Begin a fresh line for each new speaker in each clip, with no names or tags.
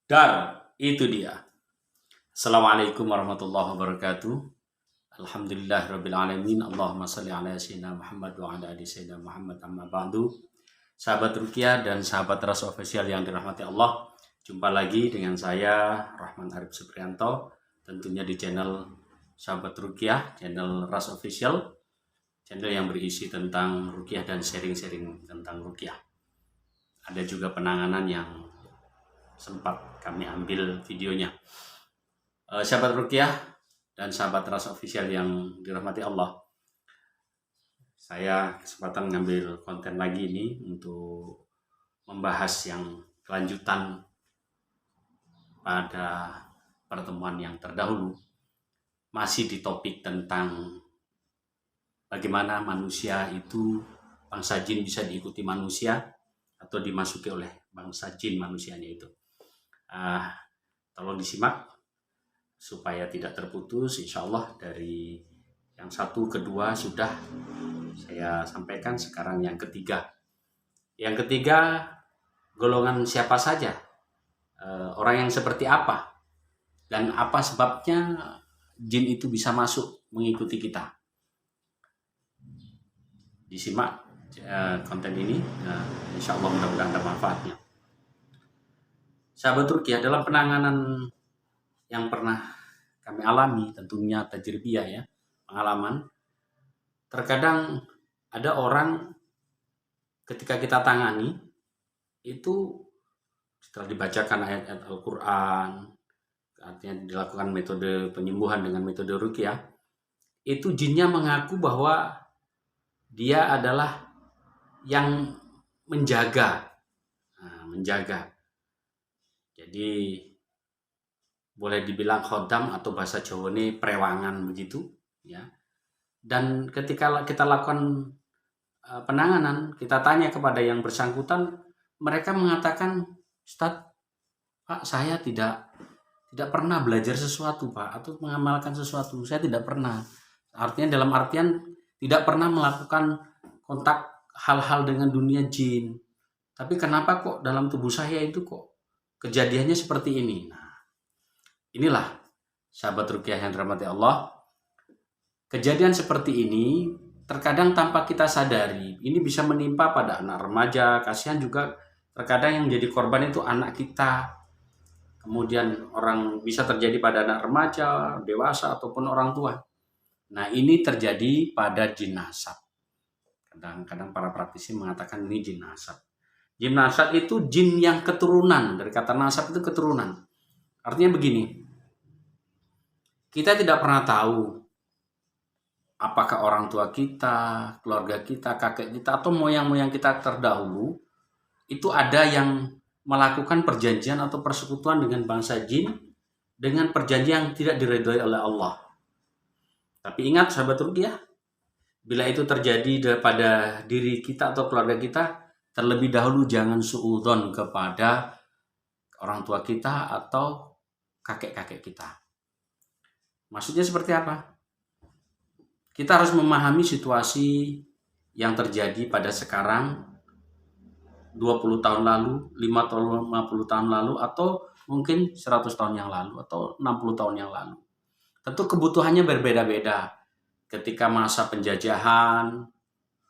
Dan itu dia. Assalamualaikum warahmatullahi wabarakatuh. Alhamdulillahirrabbilalamin. Allahumma salli ala sayyidina Muhammad wa ala ali sayyidina Muhammad amma ba'du. Sahabat Ruqyah dan sahabat Ras Official yang dirahmati Allah, jumpa lagi dengan saya Rahman Arif Supriyanto, tentunya di channel Sahabat Ruqyah, channel Ras Official, channel yang berisi tentang Ruqyah dan sharing-sharing tentang Ruqyah. Ada juga penanganan yang sempat kami ambil videonya. Sahabat Ruqyah dan sahabat Ras Official yang dirahmati Allah, saya kesempatan ngambil konten lagi ini untuk membahas yang kelanjutan pada pertemuan yang terdahulu, masih di topik tentang bagaimana manusia itu, bangsa jin bisa diikuti manusia atau dimasuki oleh bangsa jin manusianya itu. Tolong disimak supaya tidak terputus. Insya Allah dari yang satu kedua sudah saya sampaikan, sekarang yang ketiga. Yang ketiga, golongan siapa saja, orang yang seperti apa, dan apa sebabnya jin itu bisa masuk mengikuti kita. Disimak konten ini, insya Allah mudah-mudahan ada manfaatnya. Sahabat Ruqyah, dalam penanganan yang pernah kami alami, tentunya tajribiyah ya, pengalaman, terkadang ada orang ketika kita tangani itu setelah dibacakan ayat-ayat Al-Quran, artinya dilakukan metode penyembuhan dengan metode Ruqyah, itu jinnya mengaku bahwa dia adalah yang menjaga. Jadi boleh dibilang khodam atau bahasa Jawa ini perewangan begitu ya. Dan ketika kita lakukan penanganan, kita tanya kepada yang bersangkutan, mereka mengatakan, Ustadz, Pak, saya tidak pernah belajar sesuatu, Pak, atau mengamalkan sesuatu. Saya tidak pernah. Artinya dalam artian tidak pernah melakukan kontak hal-hal dengan dunia jin. Tapi kenapa kok dalam tubuh saya itu kok kejadiannya seperti ini? Nah, inilah sahabat Ruqyah yang dirahmati Allah. Kejadian seperti ini terkadang tanpa kita sadari, ini bisa menimpa pada anak remaja. Kasihan juga terkadang yang jadi korban itu anak kita. Kemudian bisa terjadi pada anak remaja, dewasa, ataupun orang tua. Nah, ini terjadi pada jin nasab. Kadang-kadang para praktisi mengatakan ini jin nasab. Jin nasab itu jin yang keturunan. Dari kata nasab itu keturunan. Artinya begini, kita tidak pernah tahu apakah orang tua kita, keluarga kita, kakek kita, atau moyang-moyang kita terdahulu itu ada yang melakukan perjanjian atau persekutuan dengan bangsa jin dengan perjanjian yang tidak diridhoi oleh Allah. Tapi ingat sahabat Ruqyah, bila itu terjadi pada diri kita atau keluarga kita, terlebih dahulu jangan suudzon kepada orang tua kita atau kakek-kakek kita. Maksudnya seperti apa? Kita harus memahami situasi yang terjadi pada sekarang, 20 tahun lalu, 50 tahun lalu, atau mungkin 100 tahun yang lalu, atau 60 tahun yang lalu. Tentu kebutuhannya berbeda-beda. Ketika masa penjajahan,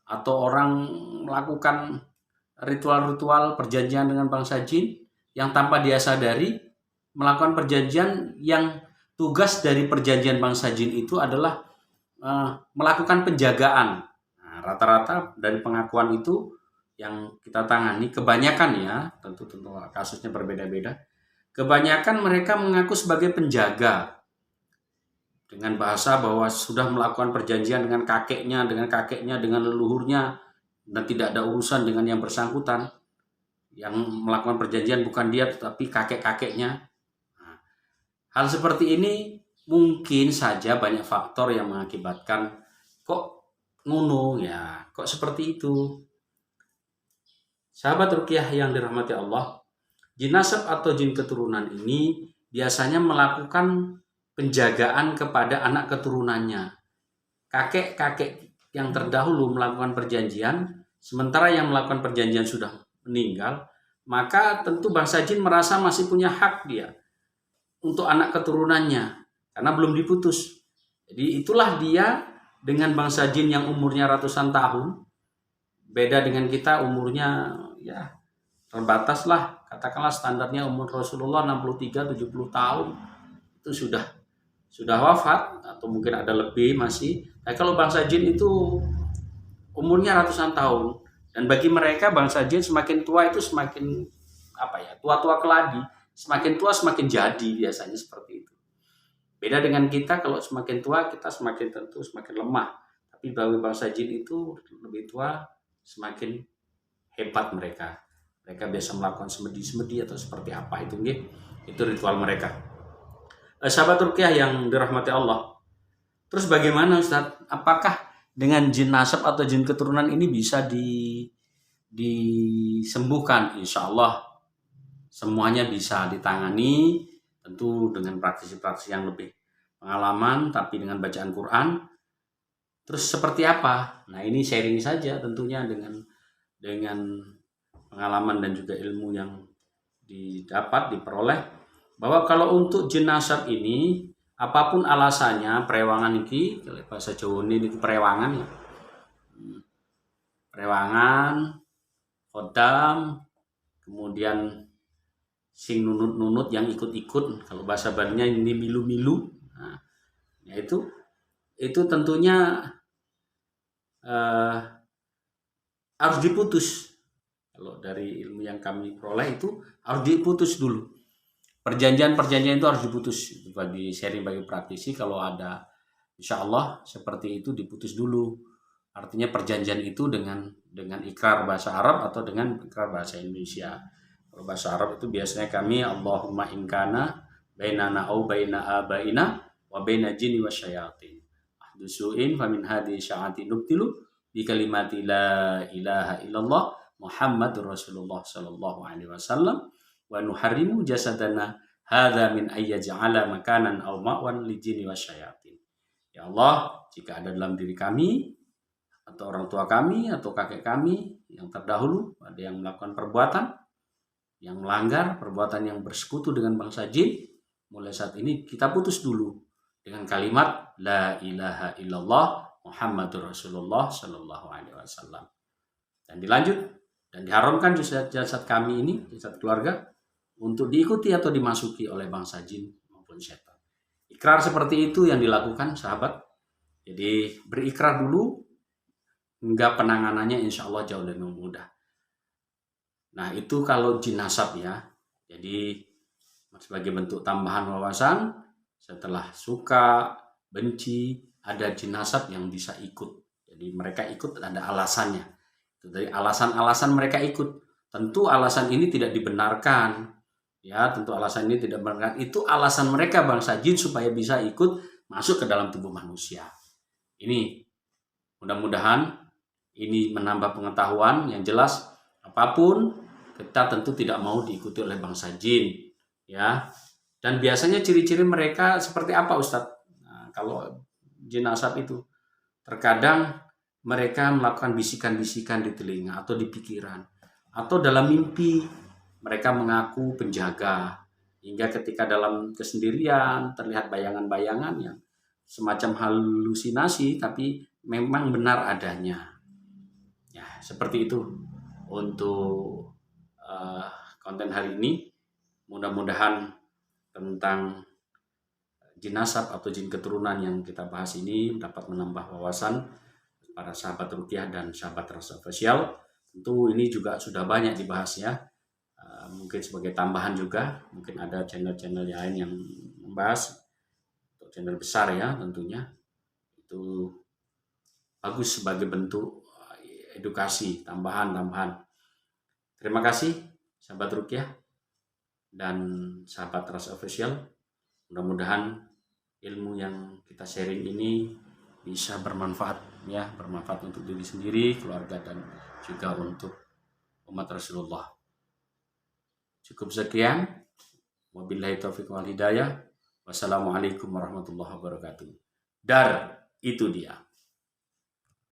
atau orang melakukan ritual-ritual perjanjian dengan bangsa jin, yang tanpa dia sadari, melakukan perjanjian yang tugas dari perjanjian bangsa jin itu adalah melakukan penjagaan. Nah, rata-rata dari pengakuan itu yang kita tangani, kebanyakan ya, tentu kasusnya berbeda-beda, kebanyakan mereka mengaku sebagai penjaga dengan bahasa bahwa sudah melakukan perjanjian dengan kakeknya, dengan leluhurnya, dan tidak ada urusan dengan yang bersangkutan. Yang melakukan perjanjian bukan dia, tetapi kakek-kakeknya. Nah, hal seperti ini mungkin saja banyak faktor yang mengakibatkan kok ngono ya, kok seperti itu. Sahabat Ruqyah yang dirahmati Allah, jin nasab atau jin keturunan ini biasanya melakukan penjagaan kepada anak keturunannya. Kakek-kakek yang terdahulu melakukan perjanjian, sementara yang melakukan perjanjian sudah meninggal, maka tentu bangsa jin merasa masih punya hak dia untuk anak keturunannya karena belum diputus. Jadi itulah dia dengan bangsa jin yang umurnya ratusan tahun, beda dengan kita umurnya ya terbatas lah. Katakanlah standarnya umur Rasulullah 63-70 tahun itu sudah wafat atau mungkin ada lebih masih. Nah, kalau bangsa jin itu umurnya ratusan tahun, dan bagi mereka bangsa jin semakin tua itu semakin apa ya, tua-tua keladi, semakin tua semakin jadi, biasanya seperti itu. Beda dengan kita, kalau semakin tua kita semakin tentu semakin lemah, tapi bagi bangsa jin itu lebih tua semakin hebat mereka. Mereka biasa melakukan semedi-semedi atau seperti apa itu, itu ritual mereka. Sahabat ruqyah yang dirahmati Allah. Terus bagaimana Ustadz? Apakah dengan jin nasab atau jin keturunan ini bisa disembuhkan? Insya Allah semuanya bisa ditangani, tentu dengan praktisi-praktisi yang lebih pengalaman, tapi dengan bacaan Quran. Terus seperti apa? Nah, ini sharing saja tentunya dengan pengalaman dan juga ilmu yang diperoleh, bahwa kalau untuk jin nasab ini apapun alasannya, perewangan ini, kalau bahasa Jawa ini perewangan ya. Perewangan, khodam, kemudian sing nunut-nunut yang ikut-ikut, kalau bahasa Balinya ini milu-milu. Nah, ya itu tentunya harus diputus. Kalau dari ilmu yang kami peroleh itu harus diputus dulu. Perjanjian-perjanjian itu harus diputus. Bagi sharing bagi praktisi, kalau ada insya Allah seperti itu diputus dulu. Artinya perjanjian itu dengan ikrar bahasa Arab atau dengan ikrar bahasa Indonesia. Kalau bahasa Arab itu biasanya kami Allahumma inkana bainana au baina abaina wa baina jinni wasyayatin. Ahdusuin famin hadi sya'ati nubtilu bi kalimati la ilaha illallah Muhammadur Rasulullah sallallahu alaihi wasallam wa nuharrimu jasadana hadza min ayyaj'ala makanan aw ma'wan li jinni wasyayatin. Ya Allah, jika ada dalam diri kami atau orang tua kami atau kakek kami yang terdahulu ada yang melakukan perbuatan yang melanggar, perbuatan yang bersekutu dengan bangsa jin, mulai saat ini kita putus dulu dengan kalimat la ilaha illallah Muhammadur Rasulullah sallallahu alaihi wasallam. Dan dilanjut dan diharamkan jasad kami ini, jasad keluarga, untuk diikuti atau dimasuki oleh bangsa jin maupun setan. Ikrar seperti itu yang dilakukan sahabat. Jadi berikrar dulu hingga penanganannya insya Allah jauh lebih mudah. Nah, itu kalau jin nasab ya. Jadi sebagai bentuk tambahan wawasan, setelah suka, benci, ada jin nasab yang bisa ikut. Jadi mereka ikut ada alasannya. Dari alasan-alasan mereka ikut. Tentu alasan ini tidak dibenarkan. Ya, tentu alasan ini tidak dibenarkan. Itu alasan mereka bangsa jin supaya bisa ikut masuk ke dalam tubuh manusia. Ini mudah-mudahan ini menambah pengetahuan yang jelas. Apapun kita tentu tidak mau diikuti oleh bangsa jin, ya. Dan biasanya ciri-ciri mereka seperti apa, Ustadz? Nah, kalau jin nasab itu terkadang mereka melakukan bisikan-bisikan di telinga atau di pikiran, atau dalam mimpi mereka mengaku penjaga, hingga ketika dalam kesendirian terlihat bayangan-bayangan yang semacam halusinasi, tapi memang benar adanya. Ya, seperti itu untuk konten hari ini. Mudah-mudahan tentang jin nasab atau jin keturunan yang kita bahas ini dapat menambah wawasan para sahabat ruqyah dan sahabat rasa official. Tentu ini juga sudah banyak dibahas ya. Mungkin sebagai tambahan juga, mungkin ada channel-channel lain yang membahas, untuk channel besar ya tentunya. Itu bagus sebagai bentuk edukasi tambahan. Terima kasih sahabat ruqyah dan sahabat Ras Official. Mudah-mudahan ilmu yang kita sharing ini bisa bermanfaat ya, bermanfaat untuk diri sendiri, keluarga, dan juga untuk umat Rasulullah. Cukup sekian. Wabillahi taufiq wal hidayah. Wassalamualaikum warahmatullahi wabarakatuh. Dar itu dia.